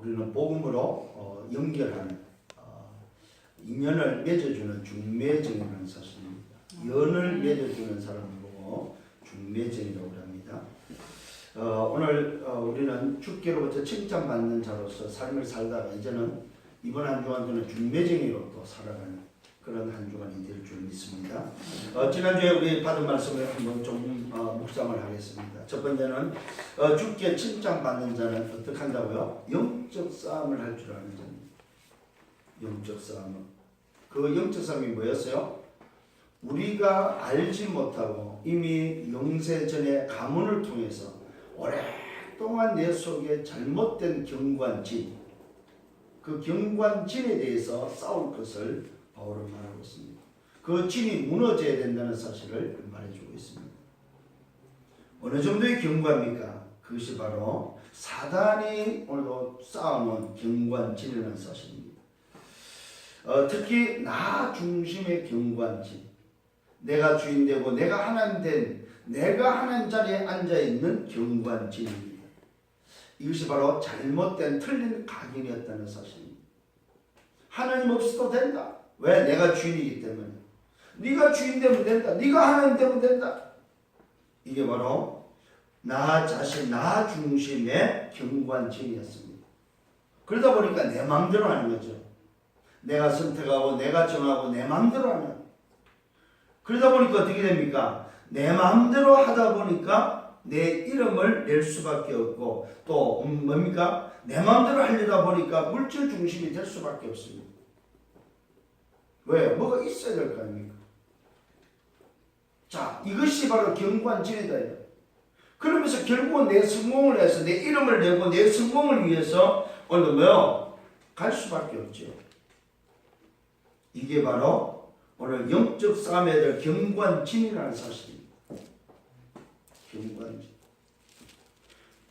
우리는 복음으로 연결하는 인연을 맺어주는 중매정이라는 사실입니다. 연을 맺어주는 사람을 보고 중매정이라고 합니다. 오늘 우리는 주께로부터 칭찬받는 자로서 삶을 살다가 이제는 이번 한 주간은 중매정이로 또 살아가는 그런 한 주간이 될 줄 믿습니다. 지난주에 우리 받은 말씀을 한번 좀 묵상을 하겠습니다. 첫 번째는 주께 칭찬받는 자는 어떻게 한다고요? 영적 싸움을 할 줄 아는 자입니다. 영적 싸움은 그 영적 싸움이 뭐였어요? 우리가 알지 못하고 이미 영세 전의 가문을 통해서 오랫동안 내 속에 잘못된 경관진, 그 경관진에 대해서 싸울 것을 바울은 말하고 있습니다. 그 진이 무너져야 된다는 사실을 말해주고 있습니다. 어느 정도의 경관입니까? 그것이 바로 사단이 오늘도 쌓아놓은 경관진이라는 사실입니다. 특히 나 중심의 경관진, 내가 주인 되고 내가 하나님 된, 내가 하나님 자리에 앉아있는 경관진입니다. 이것이 바로 잘못된 틀린 각인이었다는 사실입니다. 하나님 없이도 된다. 왜? 내가 주인이기 때문에. 네가 주인 되면 된다. 네가 하나님 되면 된다. 이게 바로 나 자신, 나 중심의 경관진이었습니다. 그러다 보니까 내 마음대로 하는 거죠. 내가 선택하고 내가 정하고 내 마음대로 하는. 그러다 보니까 어떻게 됩니까? 내 마음대로 하다 보니까 내 이름을 낼 수밖에 없고 또 뭡니까? 내 마음대로 하려다 보니까 물질 중심이 될 수밖에 없습니다. 왜? 뭐가 있어야 될 거 아닙니까? 자, 이것이 바로 경관진이다. 그러면서 결국은 내 성공을 해서 내 이름을 내고 내 성공을 위해서 오늘 뭐요? 갈 수밖에 없죠. 이게 바로 오늘 영적 싸움에 대한 경관진이라는 사실입니다. 경관진.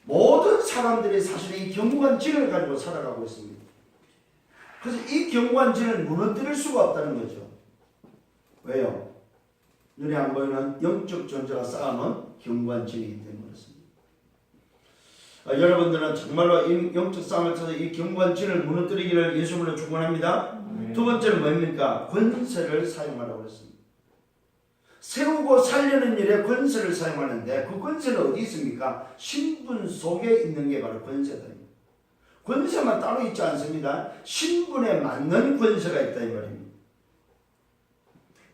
모든 사람들이 사실 이 경관진을 가지고 살아가고 있습니다. 그래서 이 경관진을 무너뜨릴 수가 없다는 거죠. 왜요? 눈에 안 보이는 영적 존재가 쌓아놓은 경관진이기 때문에 그렇습니다. 여러분들은 정말로 이 영적 싸움을 통해서 이 경관진을 무너뜨리기를 예수님으로 축원합니다. 두 번째는 뭡니까? 권세를 사용하라고 했습니다. 세우고 살려는 일에 권세를 사용하는데 그 권세는 어디 있습니까? 신분 속에 있는 게 바로 권세다. 권세만 따로 있지 않습니다. 신분에 맞는 권세가 있다 이 말입니다.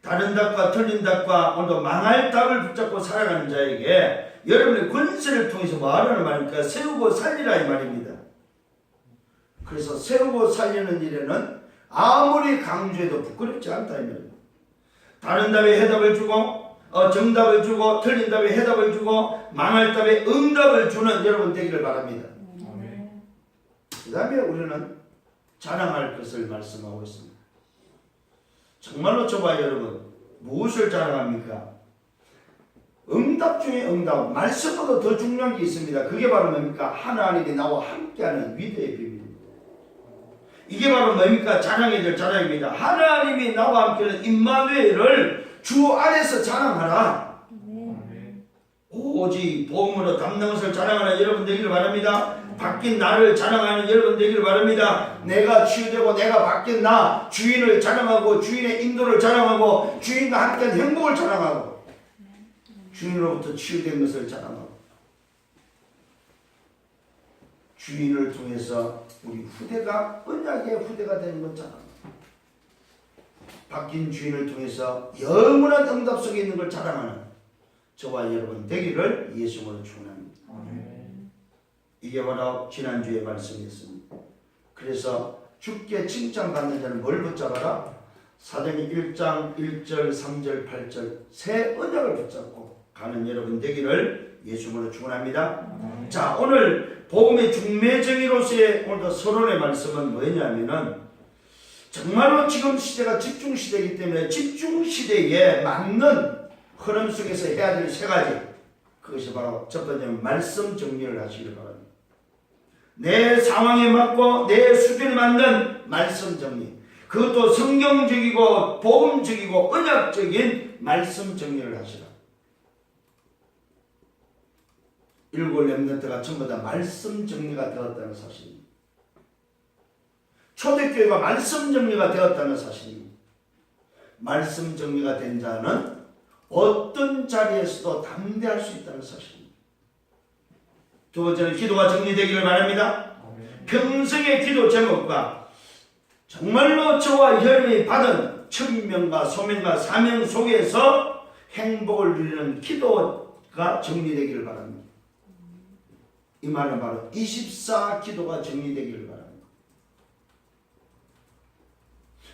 다른 닭과 틀린 닭과 오늘도 망할 닭을 붙잡고 살아가는 자에게 여러분의 권세를 통해서 뭐 하라는 말입니까? 세우고 살리라 이 말입니다. 그래서 세우고 살리는 일에는 아무리 강조해도 부끄럽지 않다 이 말입니다. 다른 답에 해답을 주고 정답을 주고 틀린 답에 해답을 주고 망할 답에 응답을 주는 여러분 되기를 바랍니다. 그 다음에 우리는 자랑할 것을 말씀하고 있습니다. 정말로 저봐요 여러분. 무엇을 자랑합니까? 응답 중에 응답. 말씀보다 더 중요한 게 있습니다. 그게 바로 뭡니까? 하나님이 나와 함께하는 위대의 비밀입니다. 이게 바로 뭡니까? 자랑해야 될 자랑입니다. 하나님이 나와 함께하는 임마누엘을 주 안에서 자랑하라. 오직 복음으로 담는 것을 자랑하는 여러분 되기를 바랍니다. 바뀐 나를 자랑하는 여러분 되기를 바랍니다. 내가 치유되고 내가 바뀐 나, 주인을 자랑하고 주인의 인도를 자랑하고 주인과 함께한 행복을 자랑하고 주인으로부터 치유된 것을 자랑하고 주인을 통해서 우리 후대가 언약의 후대가 되는 것 자랑하고 바뀐 주인을 통해서 영원한 응답 속에 있는 걸 자랑하는 저와 여러분 되기를 예수님으로 축원합니다. 이게 바로 지난주의 말씀이었습니다. 그래서 주께 칭찬받는 자는 뭘 붙잡아라? 사도행전 1장 1절 3절 8절 새 언약을 붙잡고 가는 여러분 되기를 예수님으로 축원합니다. 자, 오늘 복음의 중매정의로서의 오늘도 서론의 말씀은 뭐냐면은 정말로 지금 시대가 집중시대이기 때문에 집중시대에 맞는 흐름 속에서 해야 될 세 가지, 그것이 바로 첫 번째는 말씀 정리를 하시길 바랍니다. 내 상황에 맞고 내 수준에 맞는 말씀 정리, 그것도 성경적이고 복음적이고 언약적인 말씀 정리를 하시라. 일곱 렘넌트가 전부 다 말씀 정리가 되었다는 사실입니다. 초대교회가 말씀 정리가 되었다는 사실입니다. 말씀 정리가 된 자는 어떤 자리에서도 담대할 수 있다는 사실입니다. 두 번째는 기도가 정리되기를 바랍니다. 평생의 기도 제목과 정말로 저와 여러분이 받은 천명과 소명과 사명 속에서 행복을 누리는 기도가 정리되기를 바랍니다. 이 말은 바로 24 기도가 정리되기를 바랍니다.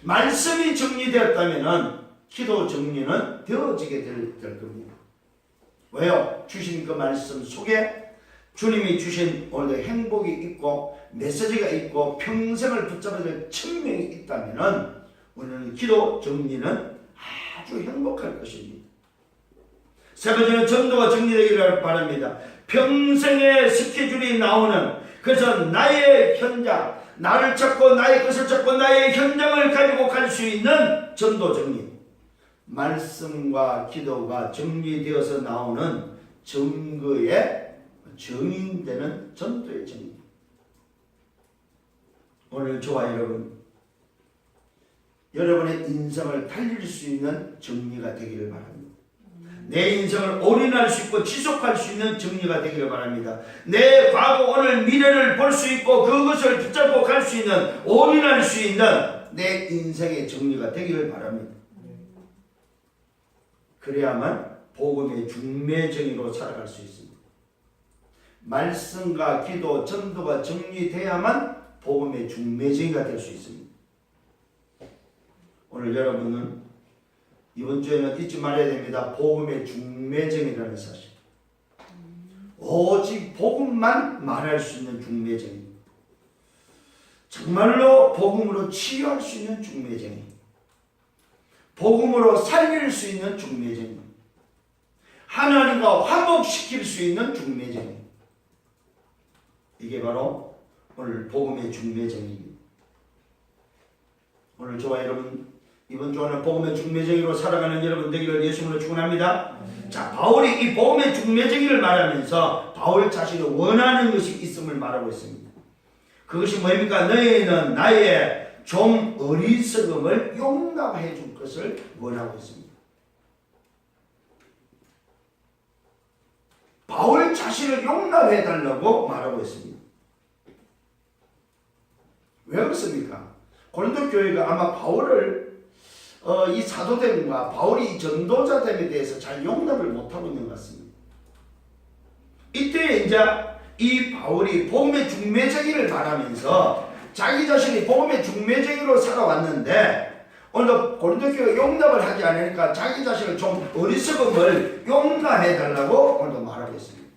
말씀이 정리되었다면 기도 정리는 되어지게 될 겁니다. 왜요? 주신 그 말씀 속에 주님이 주신 오늘도 행복이 있고 메시지가 있고 평생을 붙잡아야 될 천명이 있다면 우리는 기도 정리는 아주 행복할 것입니다. 세 번째는 전도가 정리되기를 바랍니다. 평생의 스케줄이 나오는, 그래서 나의 현장, 나를 찾고 나의 것을 찾고 나의 현장을 가지고 갈 수 있는 전도 정리. 말씀과 기도가 정리되어서 나오는 증거에 정인되는 전도의 정리. 오늘 저와 여러분의 인생을 달릴 수 있는 정리가 되기를 바랍니다. 내 인생을 올인할 수 있고 지속할 수 있는 정리가 되기를 바랍니다. 내 과거, 오늘, 미래를 볼 수 있고 그것을 붙잡고 갈 수 있는, 올인할 수 있는 내 인생의 정리가 되기를 바랍니다. 그래야만 복음의 중매정의로 살아갈 수 있습니다. 말씀과 기도, 전도가 정리돼야만 복음의 중매정의가 될 수 있습니다. 오늘 여러분은 이번 주에는 잊지 말아야 됩니다. 복음의 중매정이라는 사실. 오직 복음만 말할 수 있는 중매정이. 정말로 복음으로 치유할 수 있는 중매정이. 복음으로 살릴 수 있는 중매정이. 하나님과 화목시킬 수 있는 중매정이. 이게 바로 오늘 복음의 중매정입니다. 오늘 저와 여러분 이번 주에는 복음의 중매정의로 살아가는 여러분 되기를 예수님으로 축원합니다. 자, 바울이 이 복음의 중매정의를 말하면서 바울 자신이 원하는 것이 있음을 말하고 있습니다. 그것이 뭡니까? 너희는 나의 좀 어리석음을 용납해 줄 것을 원하고 있습니다. 바울 자신을 용납해 달라고 말하고 있습니다. 왜 그렇습니까? 고린도 교회가 아마 바울을 이 사도됨과 바울이 이 전도자됨에 대해서 잘 용납을 못하고 있는 것 같습니다. 이때 이제 이 바울이 복음의 중매정의를 말하면서 자기 자신이 복음의 중매정의로 살아왔는데 오늘도 고린도 교회가 용납을 하지 않으니까 자기 자신을 좀 어리석음을 용납해 달라고 오늘도 말하고 있습니다.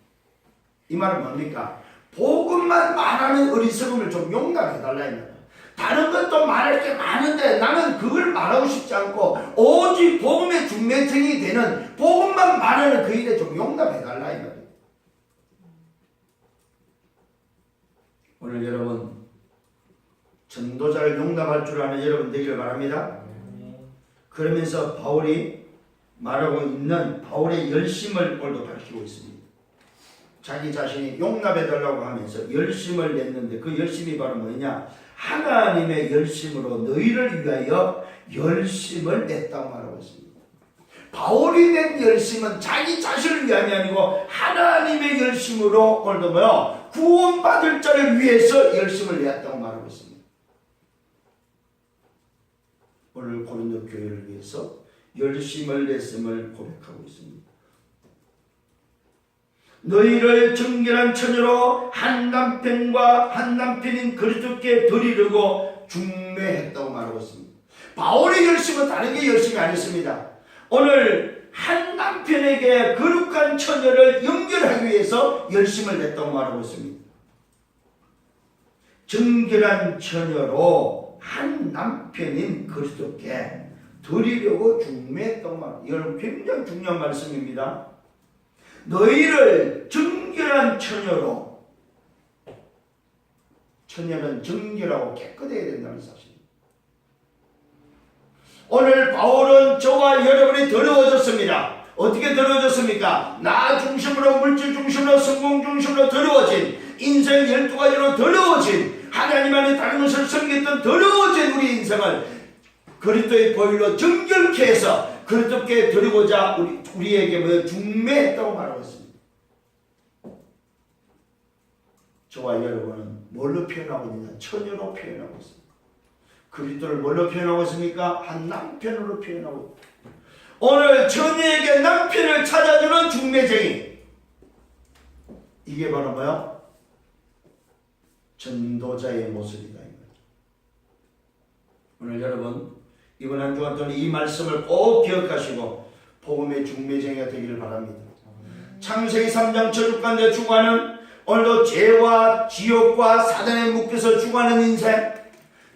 이 말은 뭡니까? 복음만 말하는 어리석음을 좀 용납해 달라 이 말이에요. 다른 것도 말할 게 많은데 나는 그걸 말하고 싶지 않고 오직 복음의 중매정이 되는 복음만 말하는 그 일에 좀 용납해달라 이 말이에요. 오늘 여러분 전도자를 용납할 줄 아는 여러분 되기를 바랍니다. 그러면서 바울이 말하고 있는 바울의 열심을 오늘도 밝히고 있습니다. 자기 자신이 용납해달라고 하면서 열심을 냈는데 그 열심이 바로 뭐냐? 하나님의 열심으로 너희를 위하여 열심을 냈다고 말하고 있습니다. 바울이 낸 열심은 자기 자신을 위함이 아니고 하나님의 열심으로 오늘도 뭐요? 구원받을 자를 위해서 열심을 냈다고 말하고 있습니다. 오늘 고린도 교회를 위해서 열심을 냈음을 고백하고 있습니다. 너희를 정결한 처녀로 한 남편과 한 남편인 그리스도께 드리려고 중매했다고 말하고 있습니다. 바울의 열심은 다른 게 열심이 아니었습니다. 오늘 한 남편에게 거룩한 처녀를 연결하기 위해서 열심을 냈다고 말하고 있습니다. 정결한 처녀로 한 남편인 그리스도께 드리려고 중매했다고 말합니다. 여러분 굉장히 중요한 말씀입니다. 너희를 정결한 처녀로, 처녀는 정결하고 깨끗해야 된다는 사실입니다. 오늘 바울은 저와 여러분이 더러워졌습니다. 어떻게 더러워졌습니까? 나 중심으로, 물질 중심으로, 성공 중심으로 더러워진, 인생 12가지로 더러워진, 하나님 안에 다른 것을 섬겼던 더러워진 우리 인생을 그리스도의 보혈로 정결케 해서 그리스도께 드리고자 우리에게 중매했다고 말하고 있습니다. 저와 여러분은 뭘로 표현하고 있느냐? 처녀로 표현하고 있습니다. 그리스도를 뭘로 표현하고 있습니까? 한 남편으로 표현하고 있습니다. 오늘 처녀에게 남편을 찾아주는 중매쟁이, 이게 바로 뭐야? 전도자의 모습이다. 오늘 여러분 이번 한 주간 동안 이 말씀을 꼭 기억하시고 복음의 중매쟁이가 되기를 바랍니다. 창세기 3장 저주가운데 죽어가는, 오늘도 죄와 지옥과 사단에 묶여서 죽어가는 인생,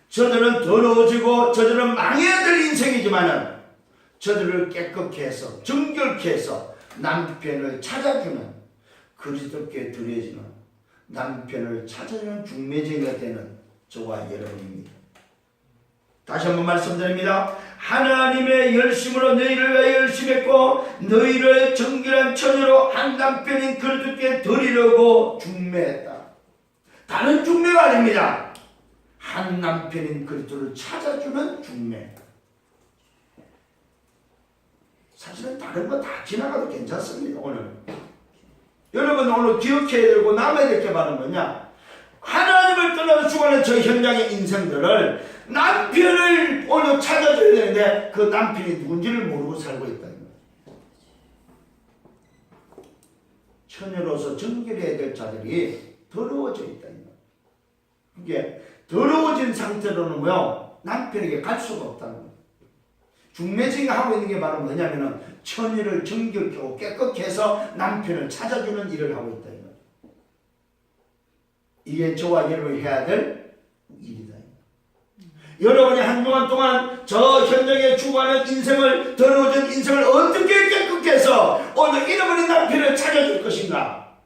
저들은 더러워지고 저들은 망해야 될 인생이지만은 저들을 깨끗게 해서 정결케 해서 남편을 찾아주는, 그리스도께 드려지는 남편을 찾아주는 중매쟁이가 되는 저와 여러분입니다. 다시 한번 말씀드립니다. 하나님의 열심으로 너희를 위하여 열심했고 너희를 정결한 처녀로 한 남편인 그리스도께 드리려고 중매했다. 다른 중매가 아닙니다. 한 남편인 그리스도를 찾아주는 중매. 사실은 다른 거 다 지나가도 괜찮습니다. 오늘 여러분 오늘 기억해야 되고 남아야 될 게 바로 뭐냐? 하나님을 떠나서 죽어가는 저 현장의 인생들을 남편을 오늘 찾아줘야 되는데 그 남편이 누군지를 모르고 살고 있다. 처녀로서 정결해야 될 자들이 더러워져 있다. 이게 더러워진 상태로는 뭐요? 남편에게 갈 수가 없다는 거예요. 중매쟁이가 하고 있는 게 바로 뭐냐면은 처녀를 정결케 하고 깨끗게 해서 남편을 찾아주는 일을 하고 있다. 이게 저와 여러분이 해야 될 일이다. 여러분이 한 주간 동안 저 현장에 죽어가는 인생을, 더러워진 인생을 어떻게 깨끗게 해서 오늘 잃어버린 남편을 찾아줄 것인가?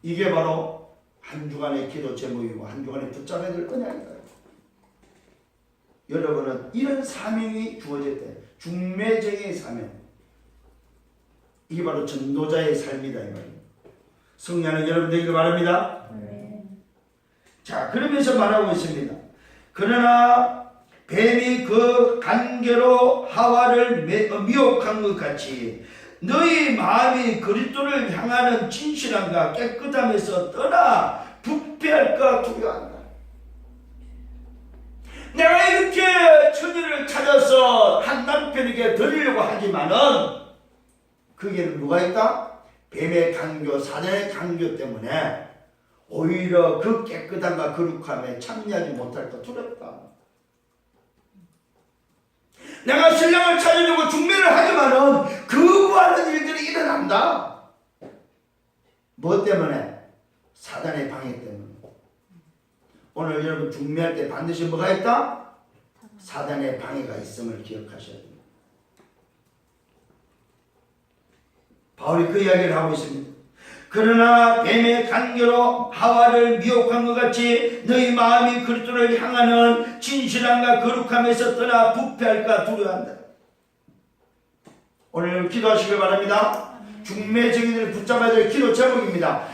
이게 바로 한 주간의 기도 제목이고 한 주간에 붙잡아야 될 언약이다. 여러분은 이런 사명이 주어졌대. 중매쟁이의 사명. 이게 바로 전도자의 삶이다. 이 말이에요. 승리하는 여러분 되기를 바랍니다. 자, 그러면서 말하고 있습니다. 그러나 뱀이 그 간계로 하와를 미혹한 것 같이 너희 마음이 그리스도를 향하는 진실함과 깨끗함에서 떠나 부패할까 두려워한다. 내가 이렇게 처녀를 찾아서 한 남편에게 드리려고 하지만은 거기에는 누가 있다? 뱀의 간교, 사단의 간교 때문에 오히려 그 깨끗함과 거룩함에 참여하지 못할까 두렵다. 내가 신랑을 찾으려고 중매를 하지만은 거부하는 일들이 일어난다. 뭐 때문에? 사단의 방해 때문에. 오늘 여러분 중매할 때 반드시 뭐가 있다? 사단의 방해가 있음을 기억하셔야 됩니다. 바울이 그 이야기를 하고 있습니다. 그러나 뱀의 간교로 하와를 미혹한 것 같이 너희 마음이 그리스도를 향하는 진실함과 거룩함에서 떠나 부패할까 두려워한다. 오늘 기도하시길 바랍니다. 중매쟁이들을 붙잡아야 될 기도 제목입니다.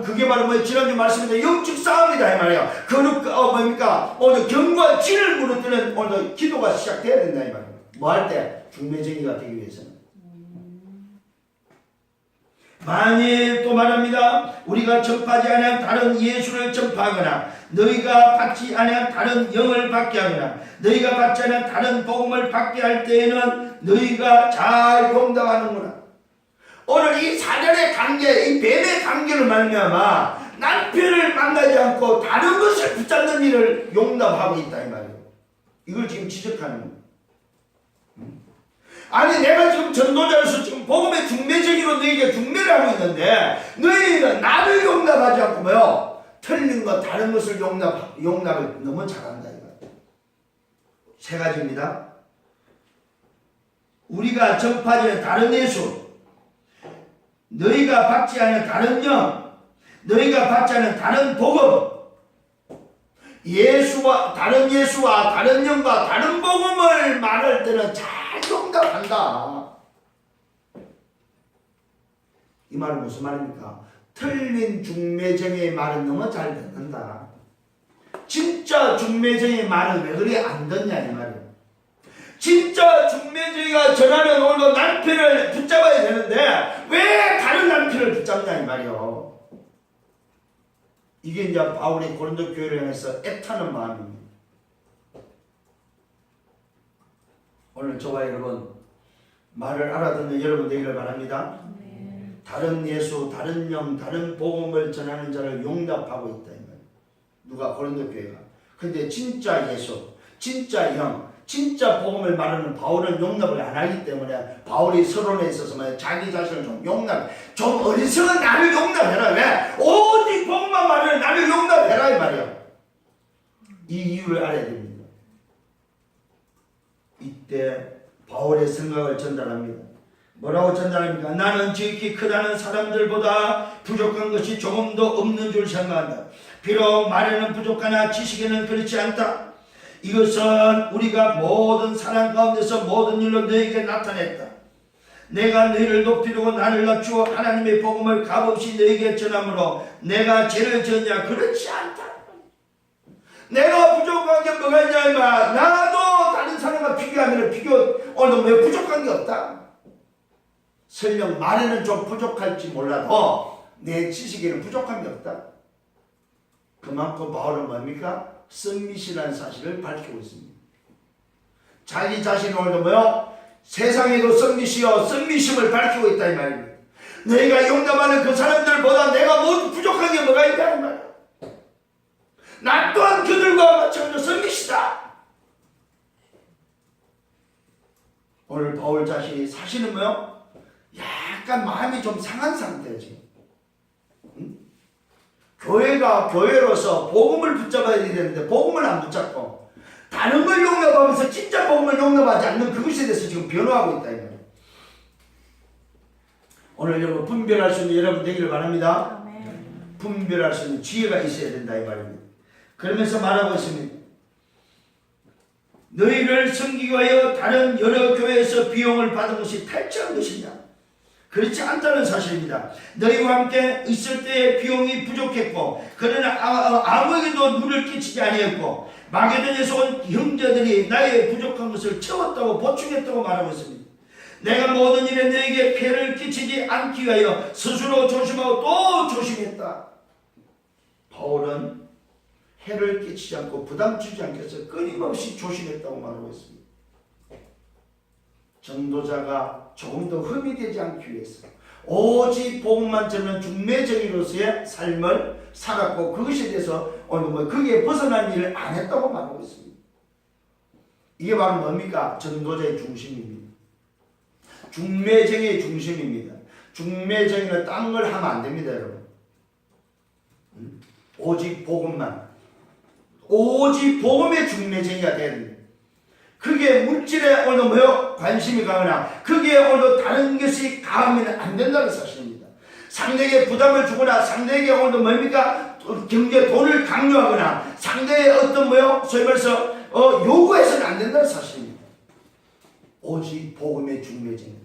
그게 바로 뭐 지난주 말씀인데 영적 싸움이다 이 말이에요. 뭡니까? 오늘 경과 진을 무너뜨리는 오늘 기도가 시작돼야 된다 이 말이에요. 뭐 할 때? 중매쟁이가 되기 위해서는. 만일 또 말합니다. 우리가 접하지 아니한 다른 예수를 접하거나 너희가 받지 아니한 다른 영을 받게 하거나 너희가 받지 아니한 다른 복음을 받게 할 때에는 너희가 잘 용납하는구나. 오늘 이 사단의 관계, 이 뱀의 관계를 말미암아 남편을 만나지 않고 다른 것을 붙잡는 일을 용납하고 있다 이 말이에요. 이걸 지금 지적하는 거예요. 아니 내가 지금 전도자로서 지금 복음의 중매쟁이로 너희에게 중매를 하고 있는데 너희는 나를 용납하지 않고 뭐요? 틀린 것 다른 것을 용납을 너무 잘한다 이거. 세 가지입니다. 우리가 접하지 않은 다른 예수, 너희가 받지 않은 다른 영, 너희가 받지 않은 다른 복음, 예수와 다른 영과 다른 복음을 말할 때는 잘 용납한다. 이 말은 무슨 말입니까? 틀린 중매쟁이의 말은 너무 잘 듣는다. 진짜 중매쟁이 말은 왜 그리 안 듣냐 이 말이에요. 진짜 중매쟁이가 전하는 오늘도 남편을 붙잡아야 되는데 왜 다른 남편을 붙잡냐 이 말이에요. 이게 이제 바울이 고린도 교회를 향해서 애타는 마음입니다. 오늘 저와 여러분 말을 알아듣는 여러분 되기를 바랍니다. 다른 예수, 다른 영, 다른 복음을 전하는 자를 용납하고 있다 이 말이에요. 누가? 고린도 교회가. 근데 진짜 예수, 진짜 영, 진짜 복음을 말하는 바울은 용납을 안 하기 때문에 바울이 서론에 있어서 자기 자신을 좀 좀 어리석은 나를 용납해라. 왜? 오직 복음만 말하는 나를 용납해라 이 말이야. 이 이유를 알아야 됩니다. 이때 바울의 생각을 전달합니다. 뭐라고 전달합니까? 나는 지극히 크다는 사람들보다 부족한 것이 조금도 없는 줄 생각한다. 비록 말에는 부족하나 지식에는 그렇지 않다. 이것은 우리가 모든 사람 가운데서 모든 일로 너에게 나타냈다. 내가 너희를 높이려고 나를 낮추어 하나님의 복음을 값없이 너에게 전함으로 내가 죄를 지었냐? 그렇지 않다. 내가 부족한 게 뭐가 있냐 이마. 나도 다른 사람과 비교하면 오늘 왜 부족한 게 없다. 설령 말에는 좀 부족할지 몰라도 내 지식에는 부족한 게 없다. 그만큼 바울은 뭡니까? 썸밋이라는 사실을 밝히고 있습니다. 자기 자신이 오늘도 뭐요? 세상에도 썸밋이요 썸밋임을 밝히고 있다 이 말입니다. 너희가 용납하는 그 사람들보다 내가 뭐 부족한 게 뭐가 있다 이 말이야. 나 또한 그들과 마찬가지로 썸밋이다. 오늘 바울 자신이 사실은 뭐요? 약간 마음이 좀 상한 상태예요 지금. 응? 교회가 교회로서 복음을 붙잡아야 되는데 복음을 안 붙잡고 다른 걸 용납하면서 진짜 복음을 용납하지 않는 그것에 대해서 지금 변화하고 있다 이 말이에요. 오늘 여러분 분별할 수 있는 여러분 되기를 바랍니다. 아멘. 분별할 수 있는 지혜가 있어야 된다 이 말입니다. 그러면서 말하고 있습니다. 너희를 섬기기 위하여 다른 여러 교회에서 비용을 받은 것이 탈취한 것이냐? 그렇지 않다는 사실입니다. 너희와 함께 있을 때의 비용이 부족했고 그러나 아무에게도 누를 끼치지 아니했고 마게도냐에서 온 형제들이 나의 부족한 것을 채웠다고 보충했다고 말하고 있습니다. 내가 모든 일에 너에게 폐를 끼치지 않기 위하여 스스로 조심하고 또 조심했다. 바울은 해를 끼치지 않고 부담 주지 않기 위해서 끊임없이 조심했다고 말하고 있습니다. 전도자가 조금 더 흠이 되지 않기 위해서 오직 복음만 전하는 중매쟁이로서의 삶을 살았고 그것에 대해서 오늘 거기에 벗어난 일을 안 했다고 말하고 있습니다. 이게 바로 뭡니까? 전도자의 중심입니다. 중매쟁이의 중심입니다. 중매쟁이는 딴 걸 하면 안 됩니다, 여러분. 오직 복음만. 오직 복음의 중매쟁이가 돼야 됩니다. 그게 물질에 오늘 뭐요? 관심이 가거나 그게 오늘 다른 것이 가하면 안 된다는 사실입니다. 상대에게 부담을 주거나 상대에게 오늘 뭡니까? 경제 돈을 강요하거나 상대의 어떤 뭐요? 소위 말해서 요구해서는 안 된다는 사실입니다. 오직 복음의 중매쟁이.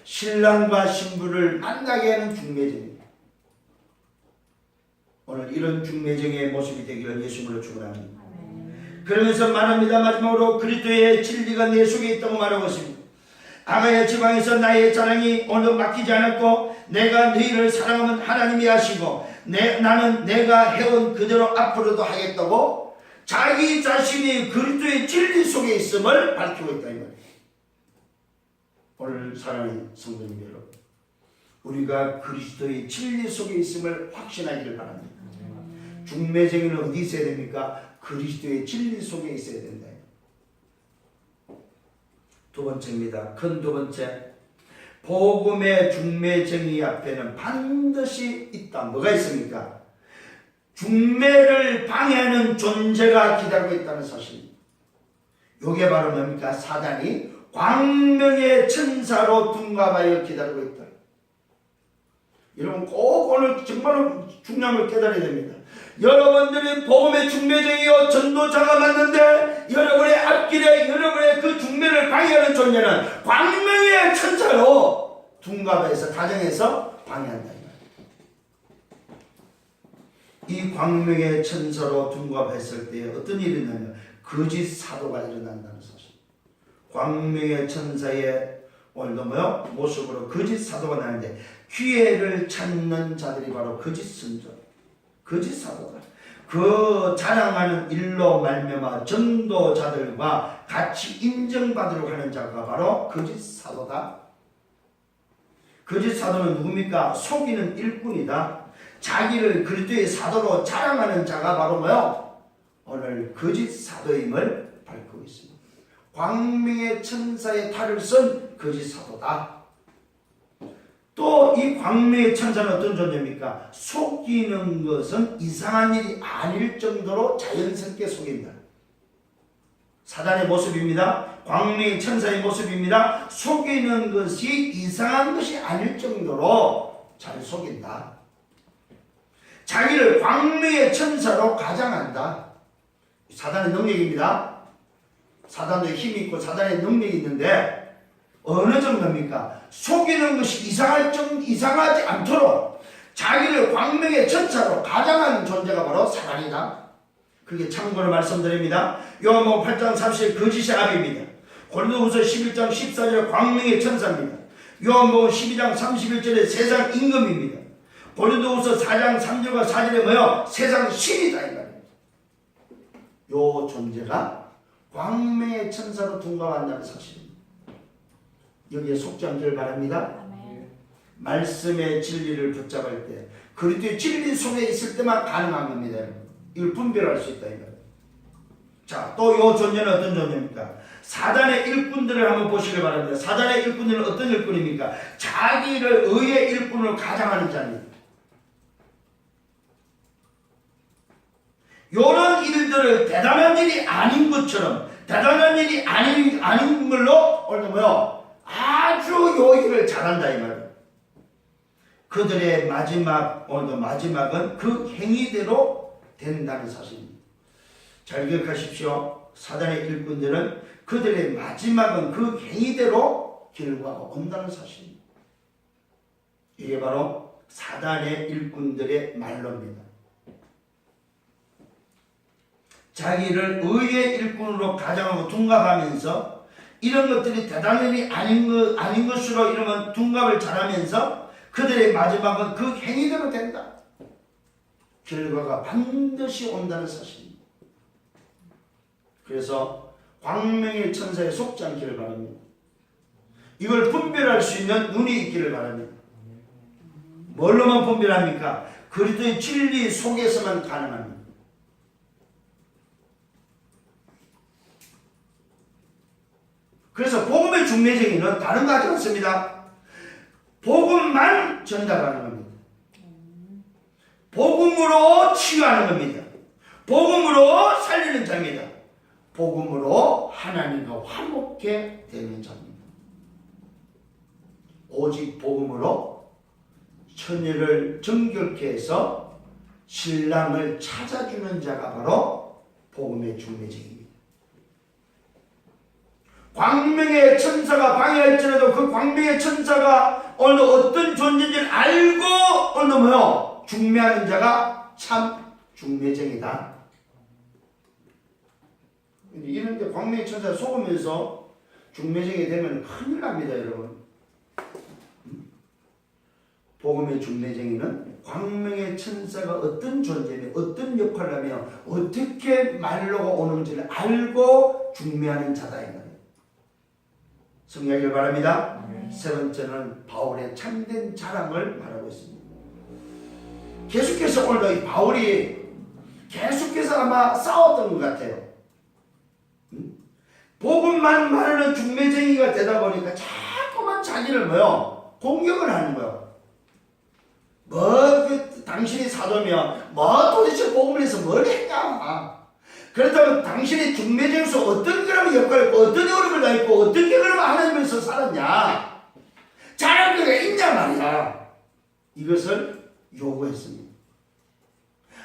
신랑과 신부를 만나게 하는 중매쟁입니다. 오늘 이런 중매쟁이의 모습이 되기를 예수님으로 축원합니다. 그러면서 말합니다. 마지막으로 그리스도의 진리가 내 속에 있다고 말하고 있습니다. 아가야 지방에서 나의 자랑이 오늘 맡기지 않았고 내가 너희를 사랑하면 하나님이 하시고 나는 내가 해온 그대로 앞으로도 하겠다고 자기 자신이 그리스도의 진리 속에 있음을 밝히고 있다 이 말이에요. 오늘 사랑하는 성도님 여러분, 우리가 그리스도의 진리 속에 있음을 확신하기를 바랍니다. 중매쟁이는 어디 있어야 됩니까? 그리스도의 진리 속에 있어야 된다. 두 번째입니다. 큰 두 번째. 복음의 중매쟁이 앞에는 반드시 있다. 뭐가 있습니까? 중매를 방해하는 존재가 기다리고 있다는 사실입니다. 이게 바로 뭡니까? 사단이 광명의 천사로 둔갑하여 기다리고 있다. 여러분 꼭 오늘 정말 중요한 걸 깨달아야 됩니다. 여러분들이 복음의 중매쟁이요 전도자가 맞는데 여러분의 앞길에 여러분의 그 중매를 방해하는 존재는 광명의 천사로 둔갑해서 가정에서 방해한다. 이 광명의 천사로 둔갑했을 때 어떤 일이 일어나면 거짓 사도가 일어난다는 사실. 광명의 천사의 오늘도 뭐요? 모습으로 거짓 사도가 나는데 기회를 찾는 자들이 바로 거짓 선조, 거짓 사도다. 그 자랑하는 일로 말미암아 전도자들과 같이 인정받으려고 하는 자가 바로 거짓 사도다. 거짓 사도는 누굽니까? 속이는 일꾼이다. 자기를 그리스도의 사도로 자랑하는 자가 바로 뭐요? 오늘 거짓 사도임을 밝히고 있습니다. 광명의 천사의 탈을 쓴 거짓 사도다. 또 이 광명의 천사는 어떤 존재입니까? 속이는 것은 이상한 일이 아닐 정도로 자연스럽게 속인다. 사단의 모습입니다. 광명의 천사의 모습입니다. 속이는 것이 이상한 것이 아닐 정도로 잘 속인다. 자기를 광명의 천사로 가장한다. 사단의 능력입니다. 사단도 힘이 있고 사단의 능력이 있는데 어느 정도입니까? 속이는 것이 이상하지 않도록 자기를 광명의 천사로 가장하는 존재가 바로 사단이다. 그게 참고로 말씀드립니다. 요한복음 8장 30절 거짓의 아비입니다. 고린도후서 11장 14절 광명의 천사입니다. 요한복음 12장 31절에 세상 임금입니다. 고린도후서 4장 3절과 4절에 뭐요? 세상 신이다 이 말입니다. 요 존재가 광명의 천사로 둔갑한다는 사실입니다. 여기에 속지 않기를 바랍니다. 아멘. 말씀의 진리를 붙잡을 때 그리스도의 진리 속에 있을 때만 가능한 겁니다. 이걸 분별할 수 있다 이 말입니다. 자, 또 이 존재는 어떤 존재입니까? 사단의 일꾼들을 한번 보시길 바랍니다. 사단의 일꾼들은 어떤 일꾼입니까? 자기를 의의 일꾼으로 가장하는 자입니다. 이런 일들을 대단한 일이 아닌 것처럼 대단한 일이 아닌 걸로 오늘 뭐요? 아주 요 일을 잘한다 이 말이에요. 그들의 마지막 오늘도 마지막은 그 행위대로 된다는 사실입니다. 잘 기억하십시오. 사단의 일꾼들은 그들의 마지막은 그 행위대로 결과가 온다는 사실입니다. 이게 바로 사단의 일꾼들의 말로입니다. 자기를 의의 일꾼으로 가장하고 둔갑하면서 이런 것들이 대단한 일이 아닌 것으로 이러면 둔갑을 잘하면서 그들의 마지막은 그 행위대로 된다. 결과가 반드시 온다는 사실입니다. 그래서 광명의 천사에 속지 않기를 바랍니다. 이걸 분별할 수 있는 눈이 있기를 바랍니다. 뭘로만 분별합니까? 그리스도의 진리 속에서만 가능합니다. 그래서 복음의 중매쟁이는 다른 거 하지 않습니다. 복음만 전달하는 겁니다. 복음으로 치유하는 겁니다. 복음으로 살리는 자입니다. 복음으로 하나님과 화목해 되는 자입니다. 오직 복음으로 처녀를 정결케 해서 신랑을 찾아주는 자가 바로 복음의 중매쟁입니다. 광명의 천사가 방해할지라도 그 광명의 천사가 오늘 어떤 존재인지를 알고 오늘 뭐요? 중매하는 자가 참 중매쟁이다. 이런데 광명의 천사 속으면서 중매쟁이 되면 큰일 납니다, 여러분. 복음의 중매쟁이는 광명의 천사가 어떤 존재며 어떤 역할을 하며 어떻게 말로가 오는지를 알고 중매하는 자다 이 말이에요. 성리하기를 바랍니다. 세 번째는 바울의 참된 자랑을 말하고 있습니다. 계속해서 오늘도 이 바울이 계속해서 아마 싸웠던 것 같아요. 복음만 말하는 중매쟁이가 되다 보니까 자꾸만 자기를 뭐요? 공격을 하는 거예요. 당신이 사도면 도대체 복음을 해서 뭘 했냐? 그렇다면 당신이 중매쟁이로서 어떤 그런 역할을 했고 어떤 어려움을 당했고 어떻게 그러면 하나님께서 살았냐? 자랑할 게 있냐 말이야. 이것을 요구했습니다.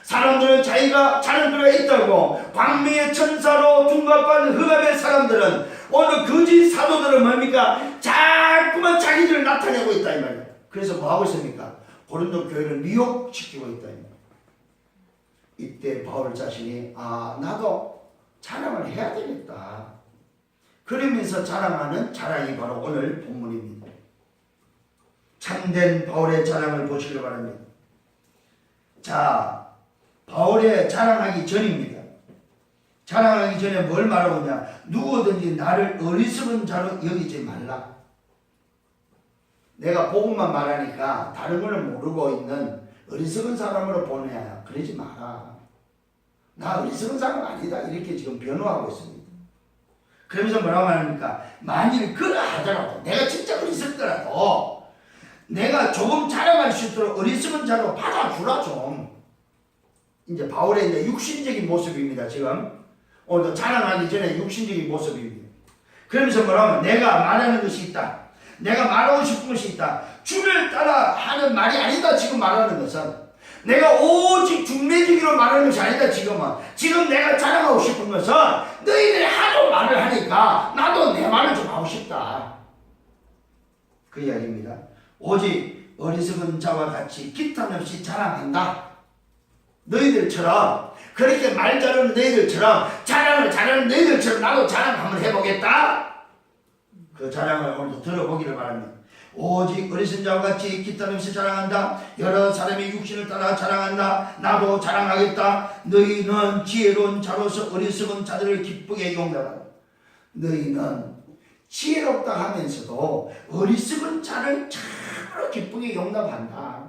사람들은 자기가 자랑거리가 있다고 광명의 천사로 둔갑받은 흑암의 사람들은 오늘 거짓 사도들은 뭡니까? 자꾸만 자기들을 나타내고 있다 이 말이에요. 그래서 뭐 하고 있습니까? 고린도 교회를 미혹시키고 있다 이 말이에요. 이때 바울 자신이 나도 자랑을 해야 되겠다. 그러면서 자랑하는 자랑이 바로 오늘 본문입니다. 참된 바울의 자랑을 보시기 바랍니다. 자, 바울의 자랑하기 전입니다. 자랑하기 전에 뭘 말하고 있냐? 누구든지 나를 어리석은 자로 여기지 말라. 내가 복음만 말하니까 다른 걸 모르고 있는 어리석은 사람으로 보내야 그러지 마라. 나 어리석은 사람 아니다. 이렇게 지금 변호하고 있습니다. 그러면서 뭐라고 말합니까? 만일 그러하더라도 내가 진짜 어리석더라도 내가 조금 자랑할 수 있도록 어리석은 자로 받아주라 좀. 이제 바울의 이제 육신적인 모습입니다. 지금 오늘 자랑하기 전에 육신적인 모습입니다. 그러면서 뭐라고 하면 내가 말하는 것이 있다. 내가 말하고 싶은 것이 있다. 주를 따라 하는 말이 아니다. 지금 말하는 것은 내가 오직 중매주기로 말하는 것이 아니다. 지금 내가 자랑하고 싶은 것은 너희들이 하도 말을 하니까 나도 내 말을 좀 하고 싶다. 그 이야기입니다. 오직 어리석은 자와 같이 기탄 없이 자랑한다. 너희들처럼 그렇게 말 잘하는 너희들처럼 자랑을 잘하는 너희들처럼 나도 자랑 한번 해보겠다. 그 자랑을 오늘도 들어보기를 바랍니다. 오직 어리석은 자와 같이 기탄 없이 자랑한다. 여러 사람의 육신을 따라 자랑한다. 나도 자랑하겠다. 너희는 지혜로운 자로서 어리석은 자들을 기쁘게 용납한다. 너희는 지혜롭다 하면서도 어리석은 자를 참으로 기쁘게 용납한다.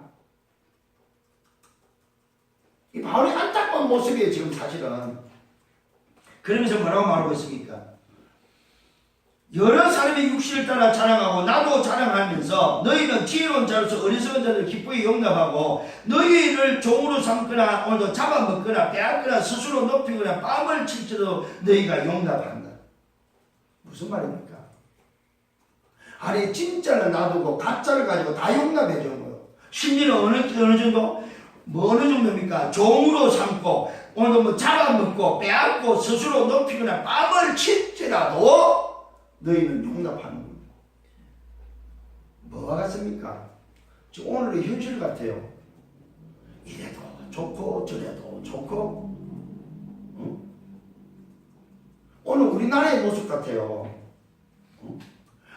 이 바울이 안타까운 모습이에요. 지금 사실은. 그러면서 뭐라고 말하고 있습니까? 여러 사람의 육신을 따라 자랑하고 나도 자랑하면서 너희는 지혜로운 자로서 어리석은 자들을 기쁘게 용납하고 너희를 종으로 삼거나 오늘도 잡아먹거나 빼앗거나 스스로 높이거나 뺨을 칠지도 너희가 용납한다. 무슨 말입니까? 아니 진짜를 놔두고 가짜를 가지고 다 용납해 주는 거예요. 심리는 어느 정도? 어느 정도입니까? 종으로 삼고 오늘 뭐 잡아먹고 빼앗고 스스로 높이거나 뺨을 칠지라도 너희는 용납하는 겁니다. 뭐가 같습니까? 지금 오늘의 현실 같아요. 이래도 좋고 저래도 좋고 오늘 우리나라의 모습 같아요.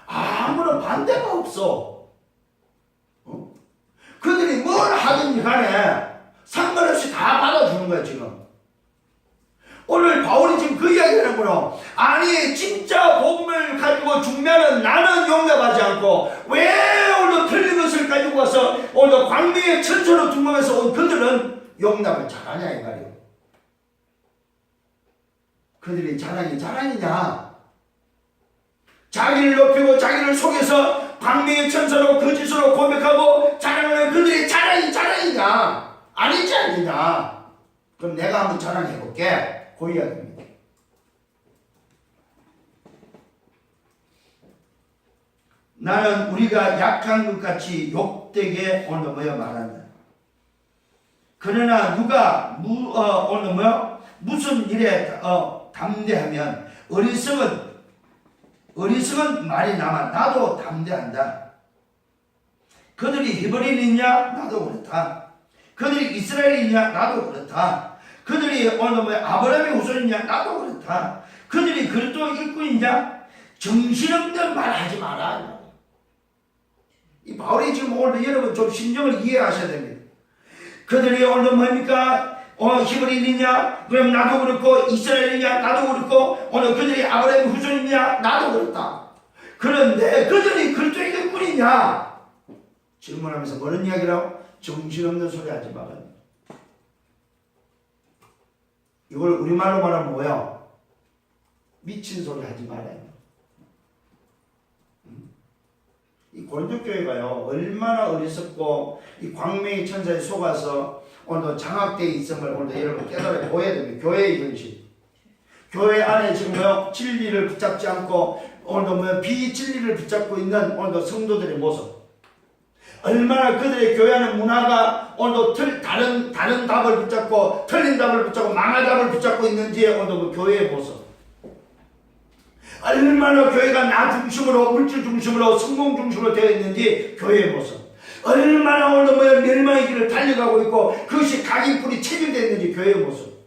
아무런 반대가 없어. 그들이 뭘 하든지 간에 상관없이 다 받아주는 거야 지금. 오늘 바울이 지금 그 이야기를 하고요. 아니 진짜 복음을 가지고 중매는 나는 용납하지 않고 왜 오늘 틀린 것을 가지고 와서 오늘 광명의 천처로 등록해서 온 그들은 용납을 잘하냐 이 말이에요. 그들이 자랑이냐? 자기를 높이고 자기를 속여서 광명의 천사로 거짓으로 고백하고 자랑하는 그들이 자랑이냐? 아니지 않느냐? 그럼 내가 한번 자랑해볼게. 그 이야기입니다. 나는 우리가 약한 것 같이 욕되게 오늘 말한다. 그러나 누가 오늘 무슨 일에 담대하면 어리석은 말이 남아 나도 담대한다. 그들이 히브리인이냐? 나도 그렇다. 그들이 이스라엘이냐? 나도 그렇다. 그들이 오늘 아브라함의 후손이냐? 나도 그렇다. 그들이 그리스도 일꾼이냐? 정신없는 말 하지 마라. 이 바울이 지금 오늘 여러분 좀 심정을 이해하셔야 됩니다. 그들이 오늘 뭡니까? 히브리인이냐? 그럼 나도 그렇고 이스라엘이냐? 나도 그렇고 오늘 그들이 아브라함의 후손이냐? 나도 그렇다. 그런데 그들이 그리스도 일꾼이냐? 질문하면서 뭐는 이야기라고? 정신없는 소리 하지 마라. 이걸 우리말로 말하면 뭐야? 미친 소리 하지 말아요. 이 고린도교회가요 얼마나 어리석고 이 광명의 천사에 속아서 오늘도 장악되어 있음을 오늘도 여러분 깨달아 보여야 됩니다. 교회의 현실. 교회 안에 지금 진리를 붙잡지 않고 오늘도 비진리를 붙잡고 있는 오늘도 성도들의 모습. 얼마나 그들의 교회하는 문화가 오늘도 다른 답을 붙잡고 틀린 답을 붙잡고 망할 답을 붙잡고 있는지에 오늘도 그 교회의 모습. 얼마나 교회가 나 중심으로 물질 중심으로 성공 중심으로 되어 있는지 교회의 모습. 얼마나 오늘 멸망의 길을 달려가고 있고 그것이 각인풀이 체질됐는지 교회의 모습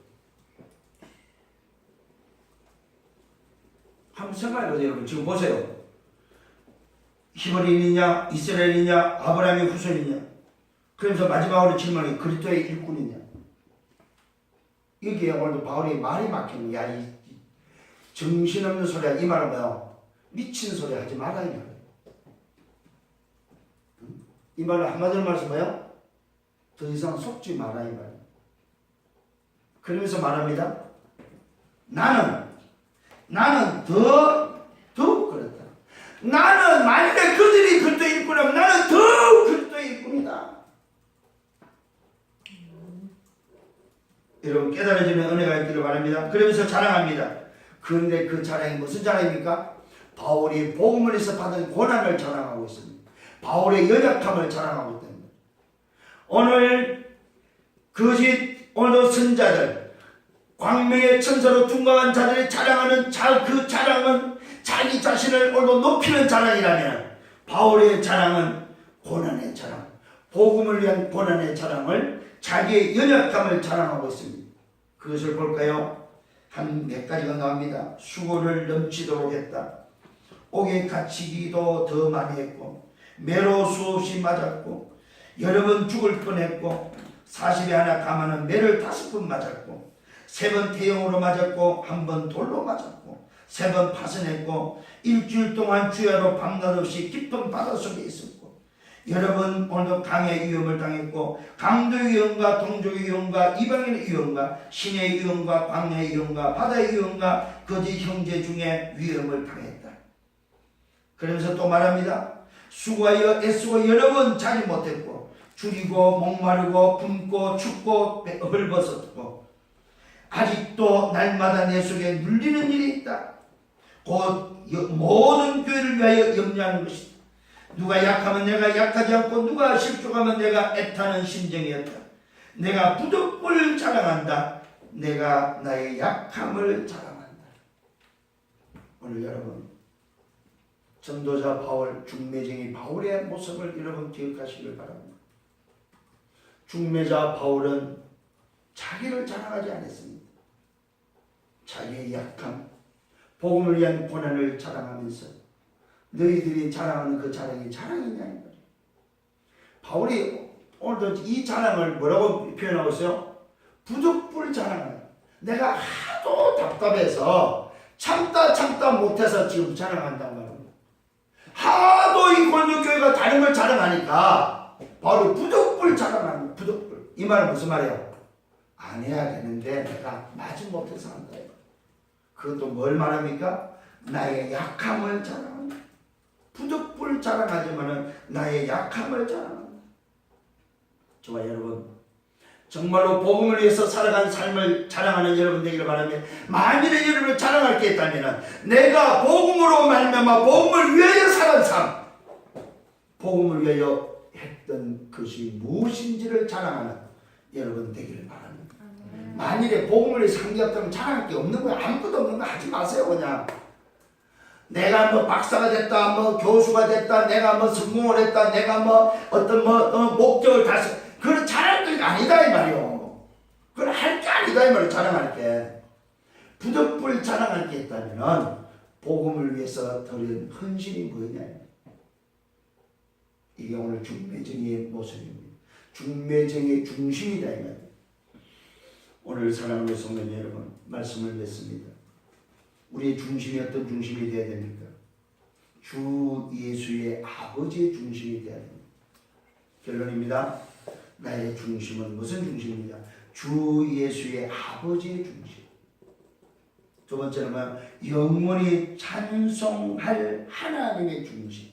한번 생각해보세요. 여러분 지금 보세요. 히브리인이냐 이스라엘이냐 아브라함의 후손이냐 그러면서 마지막으로 질문이 그리스도의 일꾼이냐. 여기에 오늘도 바울이 말이 막히는 거야. 이 정신없는 소리야. 이 말은 뭐야? 미친 소리 하지 마라 이 말이야. 이 말을 한마디로 말해서 뭐야? 더 이상 속지 마라 이 말이야. 그러면서 말합니다. 나는 더 그렇다. 나는 만약에 그들이 그리스도의 일꾼이라면 나는 더 그리스도의 일꾼이다. 여러분 깨달아지는 은혜가 있기를 바랍니다. 그러면서 자랑합니다. 그런데 그 자랑이 무슨 자랑입니까? 바울이 복음을 위해서 받은 고난을 자랑하고 있습니다. 바울의 연약함을 자랑하고 있답니다. 오늘 오늘도 선자들 광명의 천사로 둔감한 자들이 자랑하는 그 자랑은 자기 자신을 오늘도 높이는 자랑이라면 바울의 자랑은 고난의 자랑, 복음을 위한 고난의 자랑을 자기의 연약함을 자랑하고 있습니다. 그것을 볼까요? 한 몇 가지가 나옵니다. 수고를 넘치도록 했다. 옥에 갇히기도 더 많이 했고 매로 수없이 맞았고 여러 번 죽을 뻔했고 40에 하나 가마는 매를 5번 맞았고 3번 태형으로 맞았고 1번 돌로 맞았고 3번 파선했고 일주일 동안 주야로 밤낮 없이 깊은 바닷속에 있었고 여러 번 오늘도 강의 위험을 당했고 강도의 위험과 동족의 위험과 이방인의 위험과 신의 위험과 광야의 위험과 바다의 위험과 거짓 형제 중에 위험을 당했다. 그러면서 또 말합니다. 수고하여 애쓰고 여러 번 자지 못했고 줄이고 목마르고 굶고 춥고 헐벗었고 아직도 날마다 내 속에 눌리는 일이 있다. 곧 모든 교회를 위하여 염려하는 것이다. 누가 약하면 내가 약하지 않고 누가 실족하면 내가 애타는 심정이었다. 내가 부득불 자랑한다. 내가 나의 약함을 자랑한다. 오늘 여러분 전도자 바울, 중매쟁이 바울의 모습을 여러분 기억하시길 바랍니다. 중매자 바울은 자기를 자랑하지 않았습니다. 자기의 약함, 복음을 위한 고난을 자랑하면서 너희들이 자랑하는 그 자랑이 자랑이냐. 바울이 오늘도 이 자랑을 뭐라고 표현하고 있어요? 부득불 자랑을. 내가 하도 답답해서 참다 못해서 지금 자랑한단 말이에요. 하도 이 고린도교회가 다른 걸 자랑하니까 바울이 부득불 자랑하는 부득불. 이 말은 무슨 말이에요? 안 해야 되는데 내가 마지못해서 한다. 그것도 뭘 말합니까? 나의 약함을 자랑한다. 부득불 자랑하지만은 나의 약함을 자랑한다. 저와 여러분 정말로 복음을 위해서 살아간 삶을 자랑하는 여러분 되기를 바라며 만일에 여러분을 자랑할 게 있다면 내가 복음으로 말미암아 복음을 위하여 살은 삶 복음을 위하여 했던 것이 무엇인지를 자랑하는 여러분 되기를 바랍니다. 만일에 복음을 위해서 한 게 없다면 자랑할 게 없는 거야. 아무것도 없는 거 하지 마세요. 그냥 내가 뭐 박사가 됐다, 뭐 교수가 됐다, 내가 뭐 성공을 했다, 내가 뭐 어떤 목적을 달성, 그건 자랑할 게 아니다 이 말이요. 그건 할 게 아니다 이 말이요. 자랑할 게. 부득불 자랑할 게 있다면은 복음을 위해서 드린 헌신이 뭐냐. 이게 오늘 중매쟁이의 모습입니다. 중매쟁이의 중심이다 이 말이요. 오늘 사랑하는 성도 여러분 말씀을 맺습니다. 우리의 중심이 어떤 중심이 되어야 됩니까? 주 예수의 아버지의 중심이 되어야 됩니다. 결론입니다. 나의 중심은 무슨 중심입니다? 주 예수의 아버지의 중심. 두 번째는 영원히 찬송할 하나님의 중심.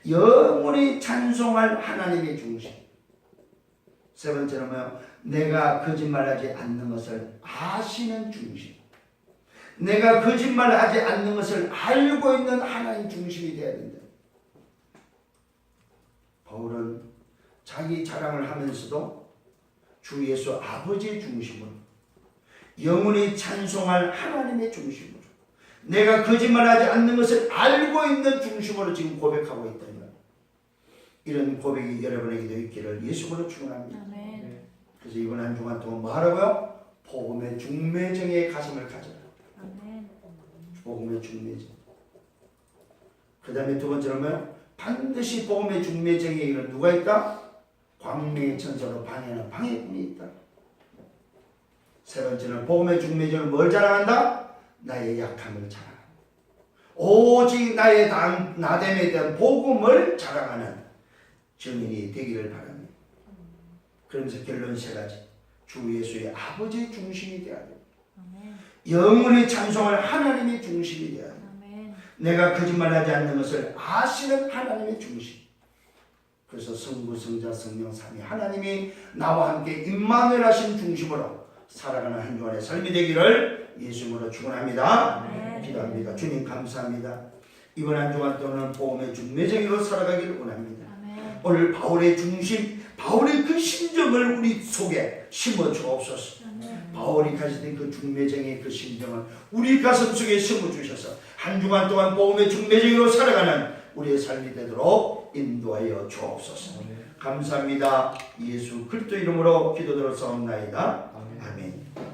영원히 찬송할 하나님의 중심. 세 번째는 내가 거짓말하지 않는 것을 아시는 중심. 내가 거짓말하지 않는 것을 알고 있는 하나님 중심이 되어야 된다. 바울은 자기 자랑을 하면서도 주 예수 아버지의 중심으로 영원히 찬송할 하나님의 중심으로 내가 거짓말하지 않는 것을 알고 있는 중심으로 지금 고백하고 있다. 이런 고백이 여러분에게도 있기를 예수로 축원합니다. 아멘. 그래서 이번 한 주간 동안 뭐 하라고요? 복음의 중매정의 가슴을 가져라. 아멘. 복음의 중매정. 그 다음에 두 번째로는 반드시 복음의 중매정에는 누가 있다? 광명의 천사로 방해하는 방해꾼이 있다. 세 번째는 복음의 중매정을 뭘 자랑한다? 나의 약함을 자랑한다. 오직 나의 나됨에 대한 복음을 자랑하는 증인이 되기를 바랍니다. 그러면서 결론 세 가지. 주 예수의 아버지의 중심이 되어야 됩니다. 아멘. 영원의 찬송을 하나님의 중심이 되어야 됩니다. 아멘. 내가 거짓말하지 않는 것을 아시는 하나님의 중심. 그래서 성부, 성자, 성령 삼위 하나님이 나와 함께 임마누엘 하신 중심으로 살아가는 한 주간의 삶이 되기를 예수님으로 축원합니다. 아멘. 기도합니다. 주님 감사합니다. 이번 한 주간 동안 복음의 중매정으로 살아가기를 원합니다. 아멘. 오늘 바울의 중심, 바울의 그 심정을 우리 속에 심어 주옵소서. 아멘. 바울이 가지던 그 중매정의 그 심정을 우리 가슴 속에 심어 주셔서 한 주간 동안 복음의 중매정으로 살아가는 우리의 삶이 되도록 인도하여 주옵소서. 감사합니다. 예수 그리스도 이름으로 기도드렸사옵나이다. 아멘.